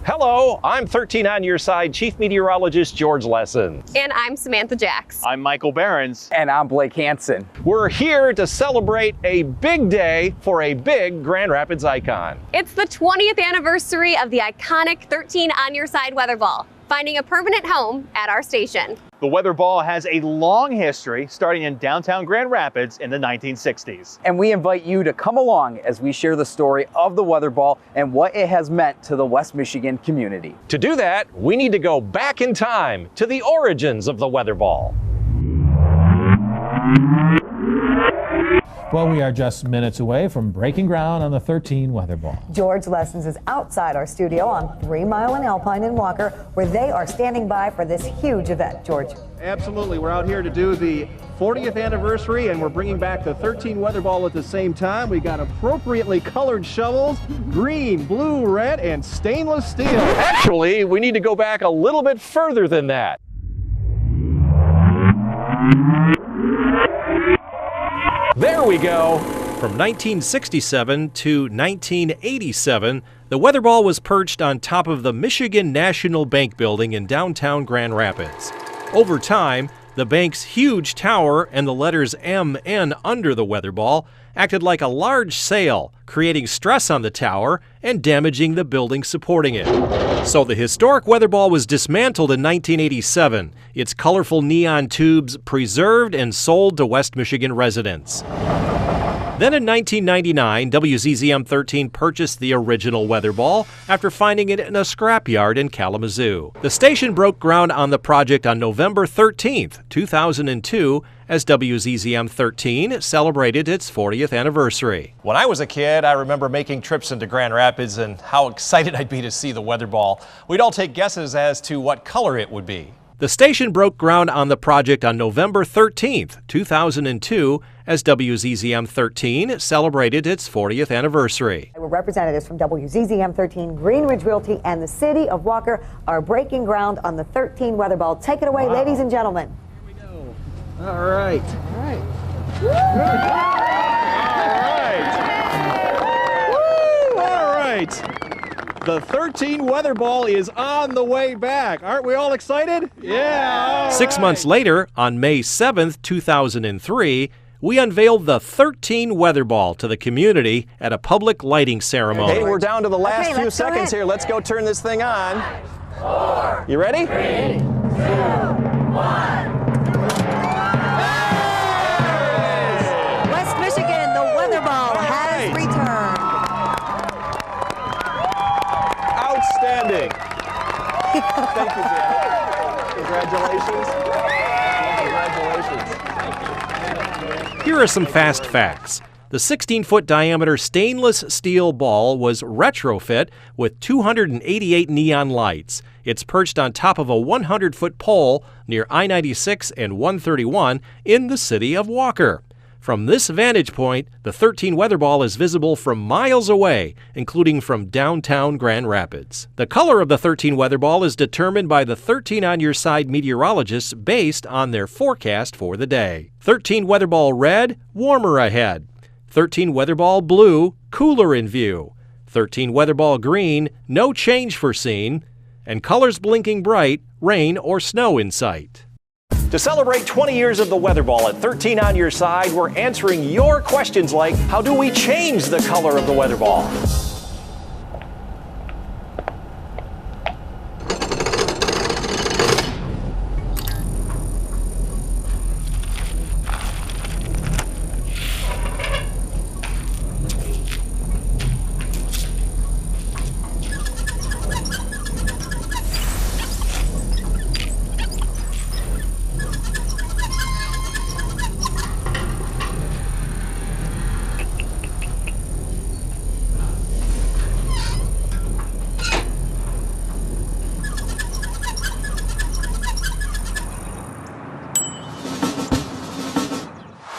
Hello, I'm 13 on your side Chief Meteorologist George Lesson. And I'm Samantha Jacks. I'm Michael Behrens. And I'm Blake Hansen. We're here to celebrate a big day for a big Grand Rapids icon. It's the 20th anniversary of the iconic 13 on your side Weatherball, finding a permanent home at our station. The Weatherball has a long history, starting in downtown Grand Rapids in the 1960s. And we invite you to come along as we share the story of the Weatherball and what it has meant to the West Michigan community. To do that, we need to go back in time to the origins of the Weatherball. Well, we are just minutes away from breaking ground on the 13 Weatherball. George Lessons is outside our studio on 3 Mile and Alpine in Walker, where they are standing by for this huge event. George. Absolutely. We're out here to do the 40th anniversary, and we're bringing back the 13 Weatherball at the same time. We got appropriately colored shovels, green, blue, red, and stainless steel. Actually, we need to go back a little bit further than that. There we go. From 1967 to 1987, the Weatherball was perched on top of the Michigan National Bank building in downtown Grand Rapids. Over time, the bank's huge tower and the letters MN under the Weatherball acted like a large sail, creating stress on the tower and damaging the building supporting it. So the historic Weatherball was dismantled in 1987, its colorful neon tubes preserved and sold to West Michigan residents. Then in 1999, WZZM 13 purchased the original Weatherball after finding it in a scrapyard in Kalamazoo. The station broke ground on the project on November 13th, 2002, as WZZM 13 celebrated its 40th anniversary. When I was a kid, I remember making trips into Grand Rapids and how excited I'd be to see the Weatherball. We'd all take guesses as to what color it would be. The station broke ground on the project on November 13th, 2002, as WZZM 13 celebrated its 40th anniversary. Representatives from WZZM 13, Greenridge Realty, and the City of Walker are breaking ground on the 13 Weatherball. Take it away, ladies and gentlemen. Here we go. All right. All right. Woo! All right. The 13 Weatherball is on the way back. Aren't we all excited? Yeah. 6 months later, on May 7th, 2003, we unveiled the 13 Weatherball to the community at a public lighting ceremony. Hey, we're down to the last few seconds here. Let's go turn this thing on. 5, 4, you ready? 3, 2, 1. West Michigan, the Weatherball has returned. Outstanding. Thank you, Janet. Congratulations. Congratulations. Here are some fast facts. The 16-foot diameter stainless steel ball was retrofit with 288 neon lights. It's perched on top of a 100-foot pole near I-96 and 131 in the city of Walker. From this vantage point, the 13 Weatherball is visible from miles away, including from downtown Grand Rapids. The color of the 13 Weatherball is determined by the 13 on your side meteorologists based on their forecast for the day. 13 Weatherball red, warmer ahead. 13 Weatherball blue, cooler in view. 13 Weatherball green, no change foreseen. And colors blinking bright, rain or snow in sight. To celebrate 20 years of the Weatherball at 13 on your side, we're answering your questions like, how do we change the color of the Weatherball?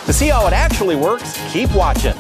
To see how it actually works, keep watching.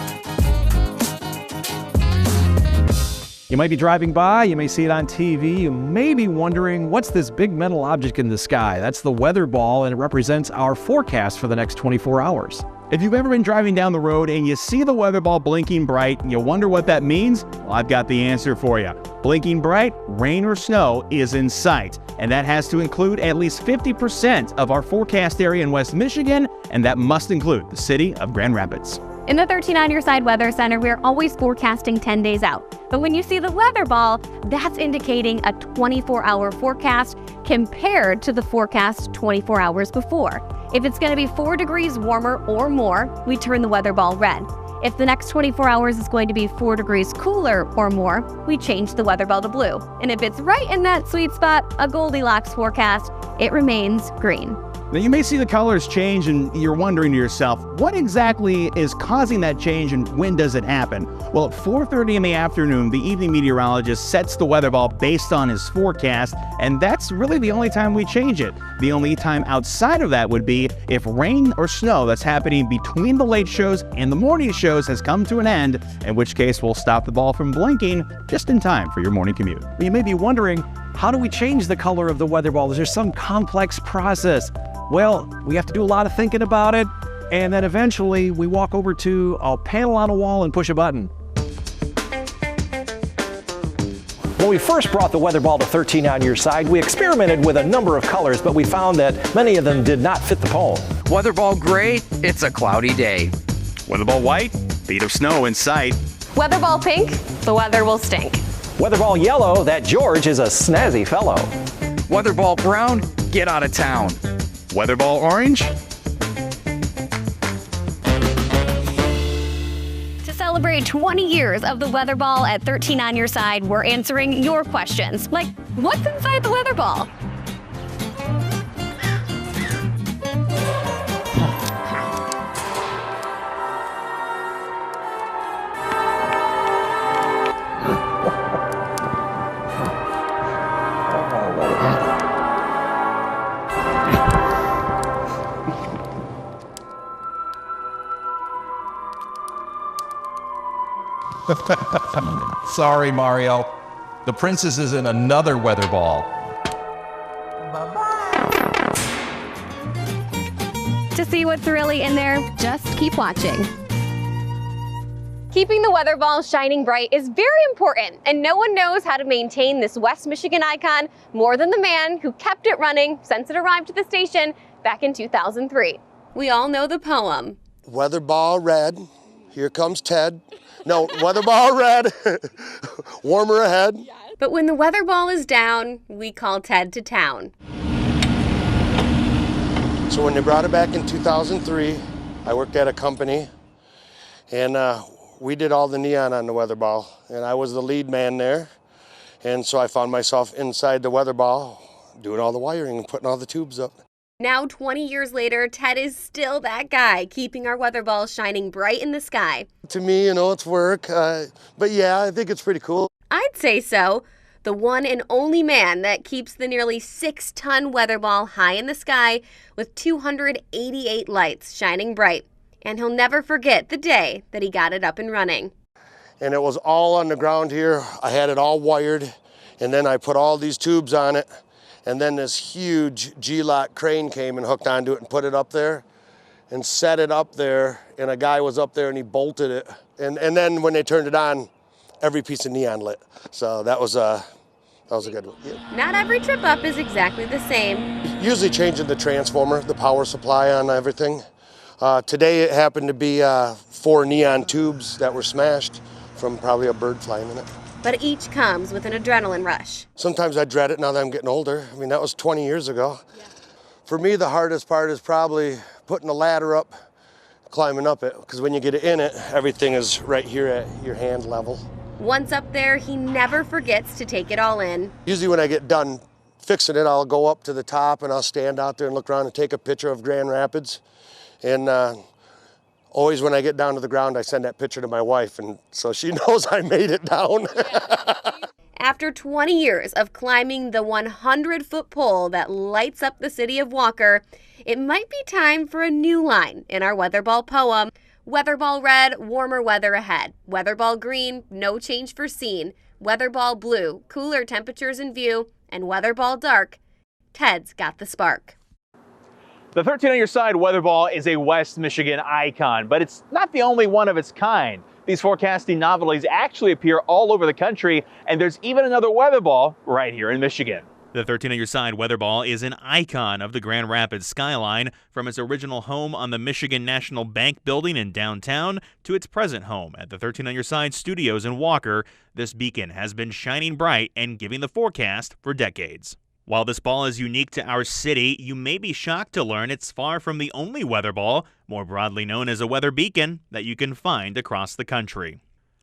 You might be driving by, you may see it on TV, you may be wondering, what's this big metal object in the sky? That's the Weatherball, and it represents our forecast for the next 24 hours. If you've ever been driving down the road and you see the Weatherball blinking bright and you wonder what that means, well, I've got the answer for you. Blinking bright, rain or snow is in sight, and that has to include at least 50% of our forecast area in West Michigan, and that must include the city of Grand Rapids. In the 13 on Your Side Weather Center, we're always forecasting 10 days out. But when you see the Weatherball, that's indicating a 24-hour forecast compared to the forecast 24 hours before. If it's going to be 4 degrees warmer or more, we turn the Weatherball red. If the next 24 hours is going to be 4 degrees cooler or more, we change the Weatherball to blue. And if it's right in that sweet spot, a Goldilocks forecast, it remains green. Now, you may see the colors change and you're wondering to yourself, what exactly is causing that change and when does it happen? Well, at 4:30 in the afternoon, the evening meteorologist sets the Weatherball based on his forecast, and that's really the only time we change it. The only time outside of that would be if rain or snow that's happening between the late shows and the morning shows has come to an end, in which case we'll stop the ball from blinking just in time for your morning commute. You may be wondering, how do we change the color of the Weatherball? Is there some complex process? Well, we have to do a lot of thinking about it, and then eventually we walk over to a panel on a wall and push a button. When we first brought the Weatherball to 13 on Your Side, we experimented with a number of colors, but we found that many of them did not fit the poem. Weatherball gray, it's a cloudy day. Weatherball white, beat of snow in sight. Weatherball pink, the weather will stink. Weatherball yellow, that George is a snazzy fellow. Weatherball brown, get out of town. Weatherball orange. To celebrate 20 years of the Weatherball at 13 on Your Side, we're answering your questions, like what's inside the Weatherball? Sorry, Mario. The princess is in another Weatherball. To see what's really in there, just keep watching. Keeping the Weatherball shining bright is very important, and no one knows how to maintain this West Michigan icon more than the man who kept it running since it arrived at the station back in 2003. We all know the poem. Weatherball red, here comes Ted. No, Weatherball red, warmer ahead. But when the Weatherball is down, we call Ted to town. So when they brought it back in 2003, I worked at a company, and we did all the neon on the Weatherball, and I was the lead man there. And so I found myself inside the Weatherball, doing all the wiring and putting all the tubes up. Now, 20 years later, Ted is still that guy, keeping our Weatherball shining bright in the sky. To me, you know, it's work, but yeah, I think it's pretty cool. I'd say so. The one and only man that keeps the nearly 6-ton Weatherball high in the sky with 288 lights shining bright. And he'll never forget the day that he got it up and running. And it was all on the ground here. I had it all wired, and then I put all these tubes on it. And then this huge G-lock crane came and hooked onto it and put it up there and set it up there. And a guy was up there and he bolted it. And then when they turned it on, every piece of neon lit. So that was a good one. Yeah. Not every trip up is exactly the same. Usually changing the transformer, the power supply on everything. Today it happened to be 4 neon tubes that were smashed from probably a bird flying in it. But each comes with an adrenaline rush. Sometimes I dread it now that I'm getting older. I mean, that was 20 years ago. Yeah. For me, the hardest part is probably putting the ladder up, climbing up it, because when you get in it, everything is right here at your hand level. Once up there, he never forgets to take it all in. Usually when I get done fixing it, I'll go up to the top and I'll stand out there and look around and take a picture of Grand Rapids. And always when I get down to the ground, I send that picture to my wife, and so she knows I made it down. After 20 years of climbing the 100-foot pole that lights up the city of Walker, it might be time for a new line in our Weatherball poem. Weatherball red, warmer weather ahead. Weatherball green, no change foreseen. Weatherball blue, cooler temperatures in view. And Weatherball dark, Ted's got the spark. The 13 on your side Weatherball is a West Michigan icon, but it's not the only one of its kind. These forecasting novelties actually appear all over the country, and there's even another Weatherball right here in Michigan. The 13 on your side Weatherball is an icon of the Grand Rapids skyline, from its original home on the Michigan National Bank building in downtown to its present home at the 13 on your side studios in Walker. This beacon has been shining bright and giving the forecast for decades. While this ball is unique to our city, you may be shocked to learn it's far from the only Weatherball, more broadly known as a weather beacon, that you can find across the country.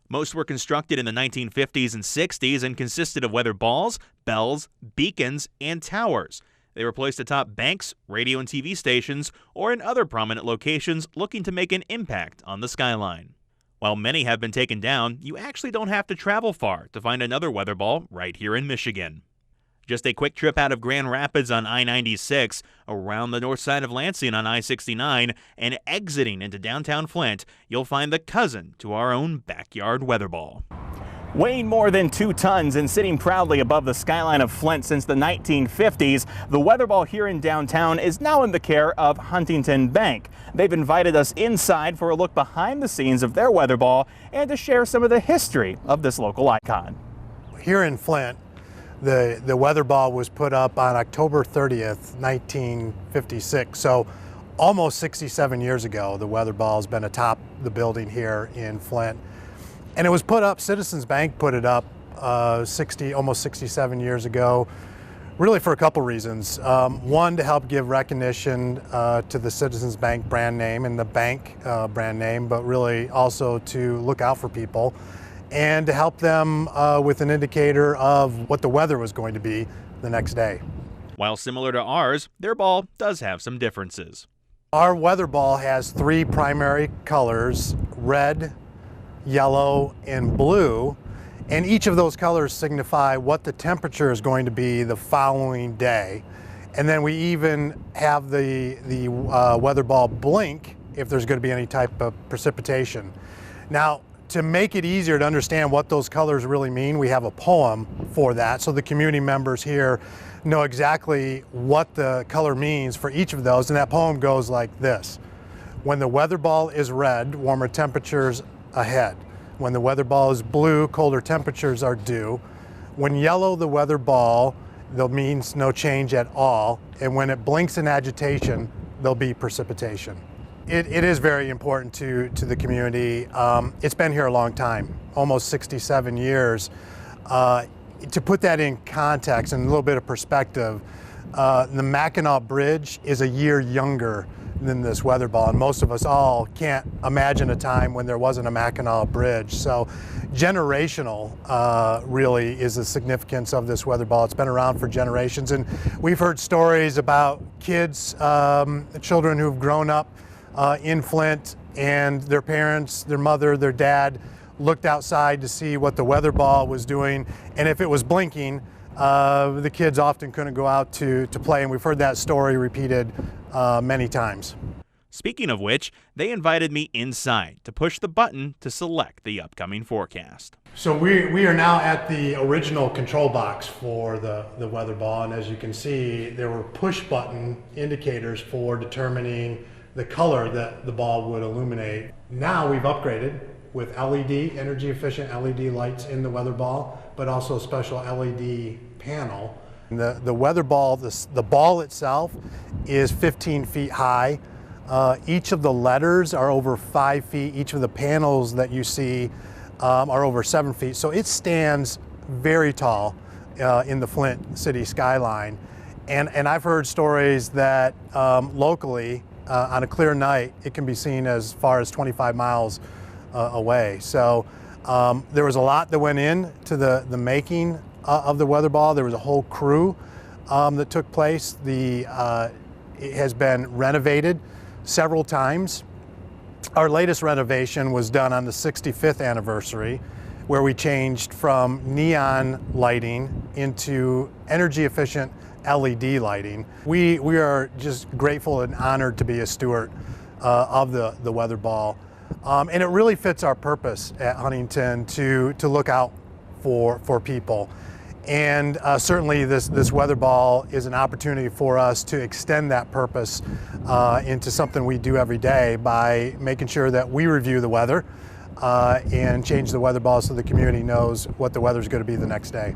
Most were constructed in the 1950s and 60s and consisted of weather balls, bells, beacons, and towers. They were placed atop banks, radio and TV stations, or in other prominent locations looking to make an impact on the skyline. While many have been taken down, you actually don't have to travel far to find another Weatherball right here in Michigan. Just a quick trip out of Grand Rapids on I-96, around the north side of Lansing on I-69, and exiting into downtown Flint, you'll find the cousin to our own backyard Weatherball. Weighing more than 2 tons and sitting proudly above the skyline of Flint since the 1950s, the Weatherball here in downtown is now in the care of Huntington Bank. They've invited us inside for a look behind the scenes of their Weatherball and to share some of the history of this local icon. Here in Flint, the Weatherball was put up on October 30th, 1956. So almost 67 years ago, the Weatherball has been atop the building here in Flint. And it was put up, Citizens Bank put it up almost 67 years ago, really for a couple reasons. One, to help give recognition to the Citizens Bank brand name and the bank brand name, but really also to look out for people and to help them with an indicator of what the weather was going to be the next day. While similar to ours, their ball does have some differences. Our Weatherball has 3 primary colors: red, yellow, and blue, and each of those colors signify what the temperature is going to be the following day. And then we even have the Weatherball blink if there's going to be any type of precipitation. Now, to make it easier to understand what those colors really mean, we have a poem for that, so the community members here know exactly what the color means for each of those, and that poem goes like this. When the Weatherball is red, warmer temperatures ahead. When the Weatherball is blue, colder temperatures are due. When yellow, the Weatherball, that means no change at all, and when it blinks in agitation, there'll be precipitation. It is very important to the community. It's been here a long time, almost 67 years. To put that in context and a little bit of perspective, the Mackinac Bridge is a year younger than this Weatherball, and most of us all can't imagine a time when there wasn't a Mackinac Bridge. So generational really is the significance of this Weatherball. It's been around for generations, and we've heard stories about kids, children who've grown up in Flint, and their parents, their mother, their dad looked outside to see what the Weatherball was doing, and if it was blinking, the kids often couldn't go out to play, and we've heard that story repeated many times. Speaking of which, they invited me inside to push the button to select the upcoming forecast. So we are now at the original control box for the Weatherball, and as you can see, there were push button indicators for determining the color that the ball would illuminate. Now we've upgraded with LED, energy efficient LED lights in the Weatherball, but also a special LED panel. The Weatherball, the ball itself is 15 feet high. Each of the letters are over 5 feet. Each of the panels that you see are over 7 feet. So it stands very tall in the Flint city skyline. And I've heard stories that locally, on a clear night, it can be seen as far as 25 miles away. So there was a lot that went into the making of the Weatherball. There was a whole crew that took place. It has been renovated several times. Our latest renovation was done on the 65th anniversary, where we changed from neon lighting into energy efficient LED lighting. We are just grateful and honored to be a steward of the Weatherball. And it really fits our purpose at Huntington to look out for people. And certainly this Weatherball is an opportunity for us to extend that purpose into something we do every day by making sure that we review the weather and change the Weatherball so the community knows what the weather's going to be the next day.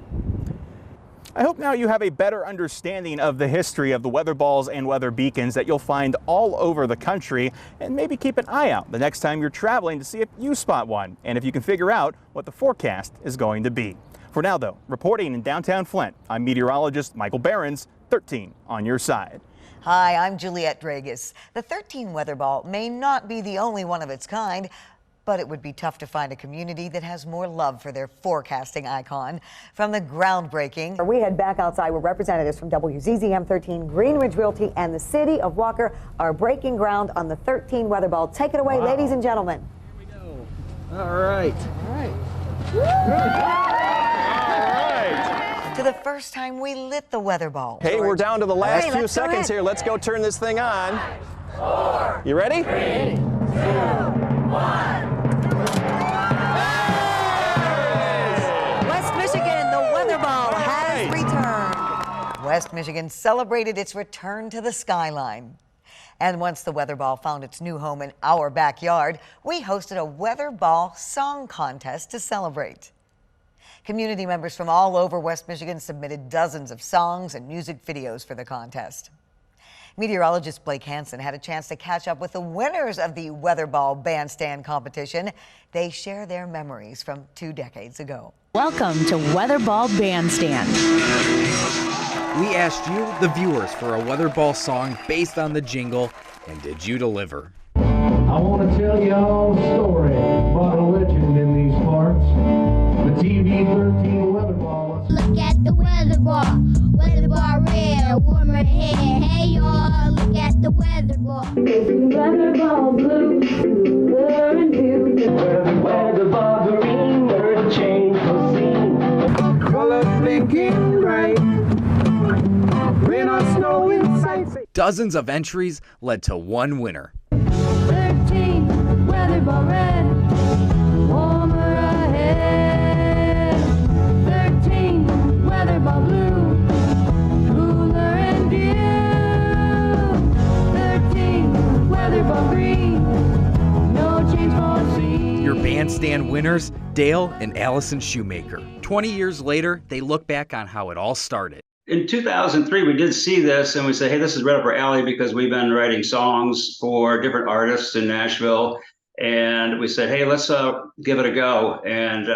I hope now you have a better understanding of the history of the weather balls and weather beacons that you'll find all over the country, and maybe keep an eye out the next time you're traveling to see if you spot one and if you can figure out what the forecast is going to be. For now, though, reporting in downtown Flint, I'm meteorologist Michael Behrens, 13 on your side. Hi, I'm Juliette Dragus. The 13 Weatherball may not be the only one of its kind, but it would be tough to find a community that has more love for their forecasting icon. From the groundbreaking, we head back outside where representatives from WZZM 13, Greenridge Realty, and the City of Walker are breaking ground on the 13 Weatherball. Take it away, ladies and gentlemen. Here we go. All right. All right. To the first time we lit the Weatherball. Hey, we're down to the last few let's go seconds ahead. here. Let's go turn this thing on. 4, You ready? 3, 2, 1. West Michigan, the Weatherball has returned. West Michigan celebrated its return to the skyline. And once the Weatherball found its new home in our backyard, we hosted a Weatherball song contest to celebrate. Community members from all over West Michigan submitted dozens of songs and music videos for the contest. Meteorologist Blake Hansen had a chance to catch up with the winners of the Weatherball Bandstand competition. They share their memories from 2 decades ago. Welcome to Weatherball Bandstand. We asked you, the viewers, for a Weatherball song based on the jingle, and did you deliver? I want to tell you all a story about a legend in these parts. The TV 13 Weatherball. Look at the Weatherball. Weatherball red, warmer hair. Hey y'all, look at the Weatherball. Weatherball blue, blur and blue. Weatherball green, where the change was seen. Colors blinking bright. Rain or snow in sight. Dozens of entries led to one winner. 13 Weatherball red, warmer ahead. 13 Weatherball blue, cooler and blue. 13 Weatherball green, no change foreseen. Your bandstand winners, Dale and Allison Shoemaker. 20 years later, they look back on how it all started. In 2003, we did see this and we said, hey, this is right up our alley because we've been writing songs for different artists in Nashville. And we said, hey, let's give it a go. And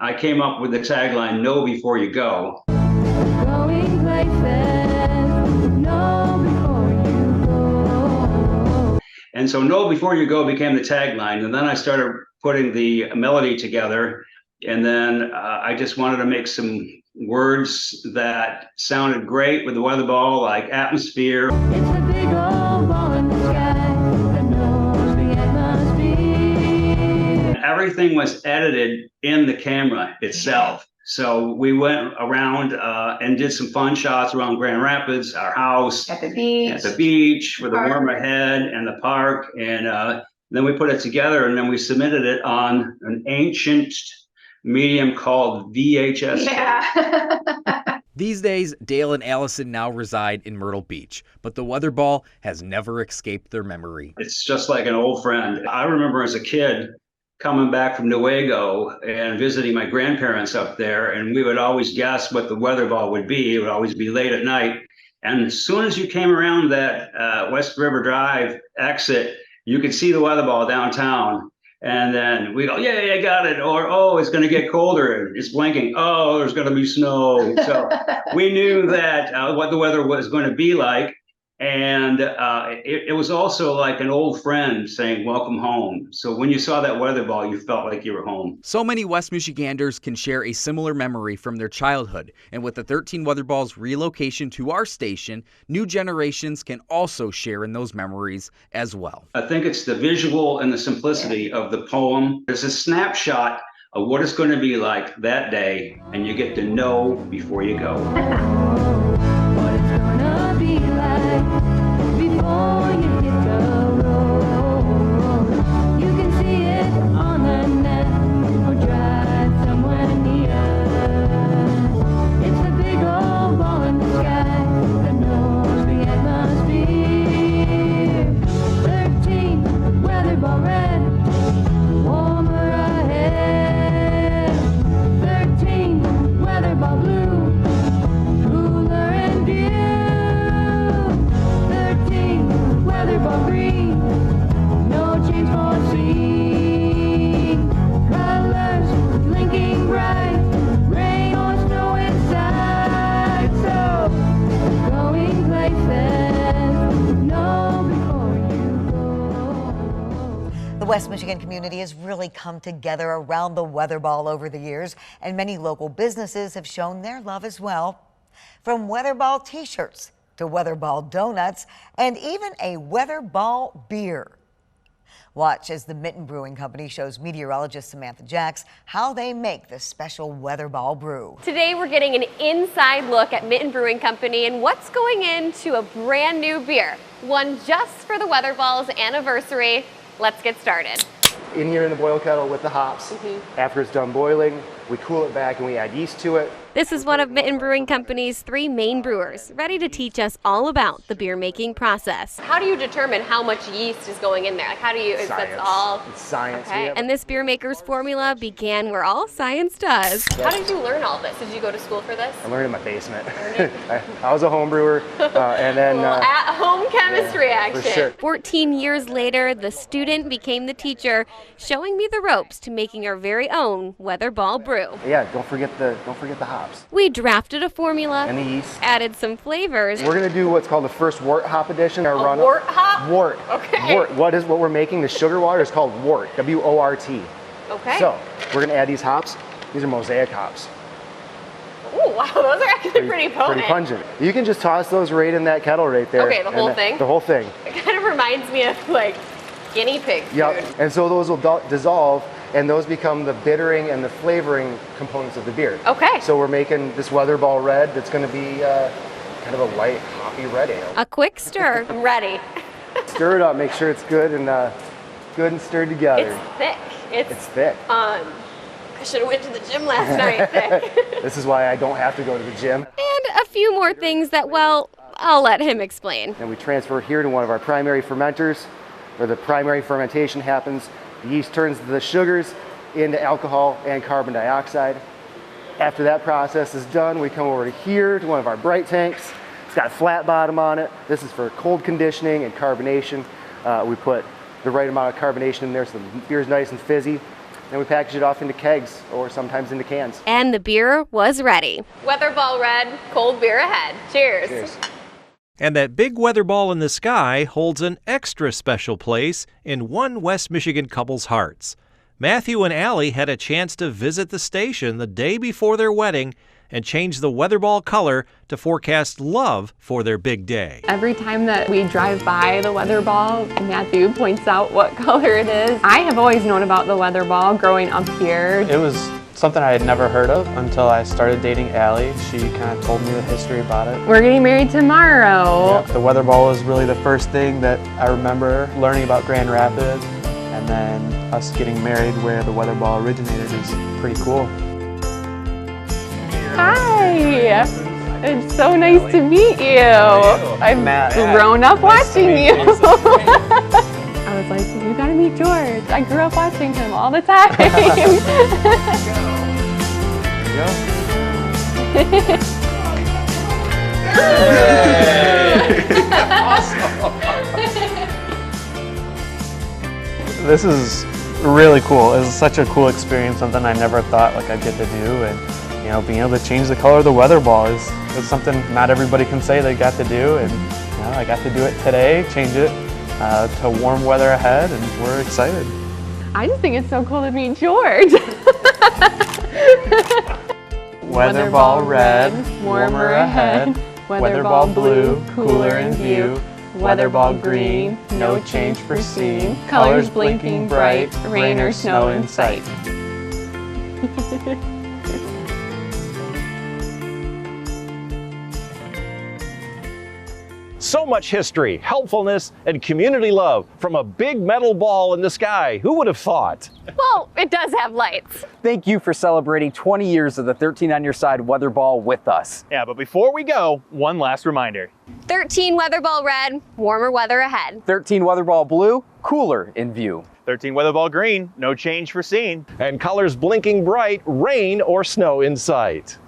I came up with the tagline, know before you go. Going places, know before you go. And so know before you go became the tagline. And then I started putting the melody together. And then I just wanted to make some words that sounded great with the Weatherball, like atmosphere. It's a big old ball in the sky that knows the atmosphere. Everything was edited in the camera itself. So we went around and did some fun shots around Grand Rapids, our house, At the beach. with the warmer head and the park. And then we put it together and then we submitted it on an ancient medium called VHS. Yeah. These days, Dale and Allison now reside in Myrtle Beach, but the Weatherball has never escaped their memory. It's just like an old friend. I remember as a kid coming back from Newaygo and visiting my grandparents up there, and we would always guess what the Weatherball would be. It would always be late at night. And as soon as you came around that West River Drive exit, you could see the Weatherball downtown. And then we go, yeah, I got it. Or, oh, it's going to get colder. It's blinking. Oh, there's going to be snow. So we knew that what the weather was going to be like. And it was also like an old friend saying, welcome home. So when you saw that Weatherball, you felt like you were home. So many West Michiganders can share a similar memory from their childhood. And with the 13 Weatherball's relocation to our station, new generations can also share in those memories as well. I think it's the visual and the simplicity of the poem. It's a snapshot of what it's going to be like that day, and you get to know before you go. What it's gonna be like before you hit the road. You can see it on the net or drive somewhere near. It's The West Michigan community has really come together around the Weatherball over the years, and many local businesses have shown their love as well. From Weatherball t-shirts to Weatherball donuts and even a Weatherball beer. Watch as the Mitten Brewing Company shows meteorologist Samantha Jacks how they make the special Weatherball Brew. Today we're getting an inside look at Mitten Brewing Company and what's going into a brand new beer, one just for the Weatherball's anniversary. Let's get started. In here in the boil kettle with the hops. After it's done boiling, we cool it back and we add yeast to it. This is one of Mitten Brewing Company's 3 main brewers, ready to teach us all about the beer making process. How do you determine how much yeast is going in there? Like, how do you, Science. that's all? It's science. Okay. Yep. And this beer maker's formula began where all science does. How did you learn all this? Did you go to school for this? I learned in my basement. I was a home brewer, and then at-home chemistry action. For sure. 14 years later, the student became the teacher, showing me the ropes to making our very own Weatherball Brew. Yeah, don't forget the hops. We drafted a formula And the yeast. added some flavors. We're gonna do what's called the first wort hop edition. Our run wort hop? Wort. Okay. Wort. What we're making? The sugar water is called wort. W-O-R-T. Okay. So we're gonna add these hops. These are mosaic hops. Oh wow, those are actually pretty potent. Pretty pungent. You can just toss those right in that kettle right there. Okay, the whole thing? The whole thing. It kind of reminds me of like guinea pig food. Yep. And so those will dissolve, and those become the bittering and the flavoring components of the beer. Okay. So we're making this Weatherball Red that's going to be kind of a light, hoppy red ale. A quick stir. I'm ready. Stir it up, make sure it's good and stirred together. It's thick. It's thick. I should have went to the gym last night. Thick. This is why I don't have to go to the gym. And a few more things that, well, I'll let him explain. And we transfer here to one of our primary fermenters, where the primary fermentation happens. The yeast turns the sugars into alcohol and carbon dioxide. After that process is done, we come over to here to one of our bright tanks. It's got a flat bottom on it. This is for cold conditioning and carbonation. We put the right amount of carbonation in there so the beer's nice and fizzy. Then we package it off into kegs or sometimes into cans. And the beer was ready. Weatherball Red, cold beer ahead. Cheers. Cheers. And that big weather ball in the sky holds an extra special place in one West Michigan couple's hearts. Matthew and Allie had a chance to visit the station the day before their wedding and change the Weatherball color to forecast love for their big day. Every time that we drive by the Weatherball, Matthew points out what color it is. I have always known about the Weatherball growing up here. It was something I had never heard of until I started dating Allie. She kind of told me the history about it. We're getting married tomorrow. Yep. The Weatherball was really the first thing that I remember learning about Grand Rapids, and then us getting married where the Weatherball originated is pretty cool. Hi! It's so nice to meet you. I've grown up watching you. I was like, you gotta meet George. I grew up watching him all the time. This is really cool. It's such a cool experience, something I never thought like I'd get to do, and you know, being able to change the color of the Weatherball is something not everybody can say they got to do, and you know, I got to do it today, change it to warm weather ahead, and we're excited. I just think it's so cool to meet George. Weatherball red, warmer ahead. Weatherball blue, cooler in view. Weatherball green, no change foreseen. Colors blinking bright, rain or snow in sight. So much history, helpfulness, and community love from a big metal ball in the sky. Who would have thought? Well, it does have lights. Thank you for celebrating 20 years of the 13 on your side Weatherball with us. Yeah, but before we go, one last reminder. 13 Weatherball Red, warmer weather ahead. 13 Weatherball Blue, cooler in view. 13 Weatherball Green, no change foreseen. And colors blinking bright, rain or snow in sight.